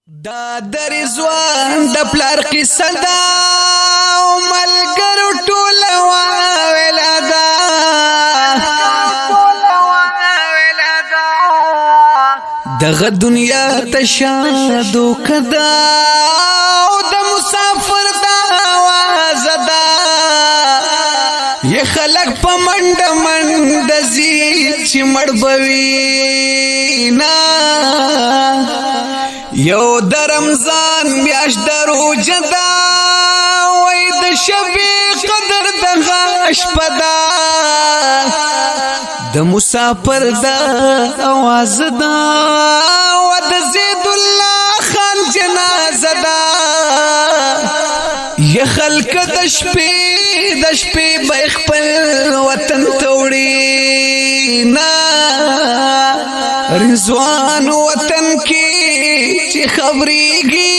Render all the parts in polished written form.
دا در زوان د پلار قصه دا او ملګرو ټول ولدا دغه دنیا تشادو کدا او د مسافر دا आवाज دا یہ خلق په منډ زی چې مړبوي نا یو د رمضان میاش درو جدا وای د شبی قدر د غاش پدا د مسافر دا आवाज دا و د زید الله خان جنازه دا یا خلق د شپې به خپل وطن توړي نا رضوان وطن کې چې خبرېږي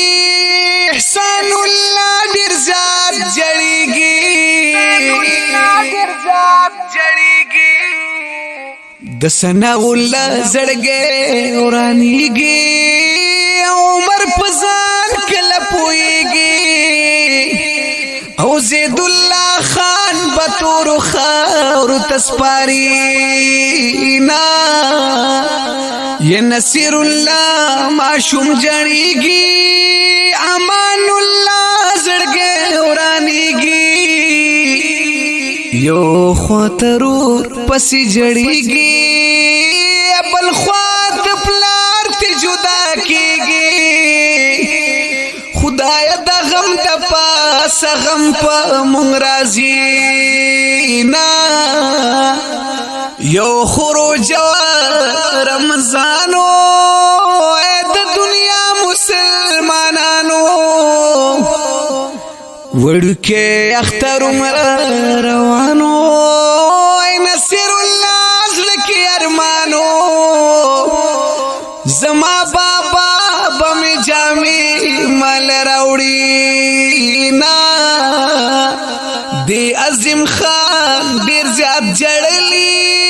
احسان الله ډېر زیات جړېږي د ثنا الله زړګې ورانېږي عمر په ځان کله پوهېږي او زید الله خان بطور خاور تسپاری نا یہ نصیر الله معشوم جړېږي امان الله زړګې ورانېږي یو خاطرو پسې جړېږي بل خوا د پلار ته جدا کېږي خدای د غم د پاس غم په مونږ راځي نا یو خروج رمضانو د دنیا مسلمانانو ورکه اختر عمر روانو نصیر الله زلکی ارمانو زما بابا بم جامع مل راوړي نا دی عظیم خان ډیر زیات جړلی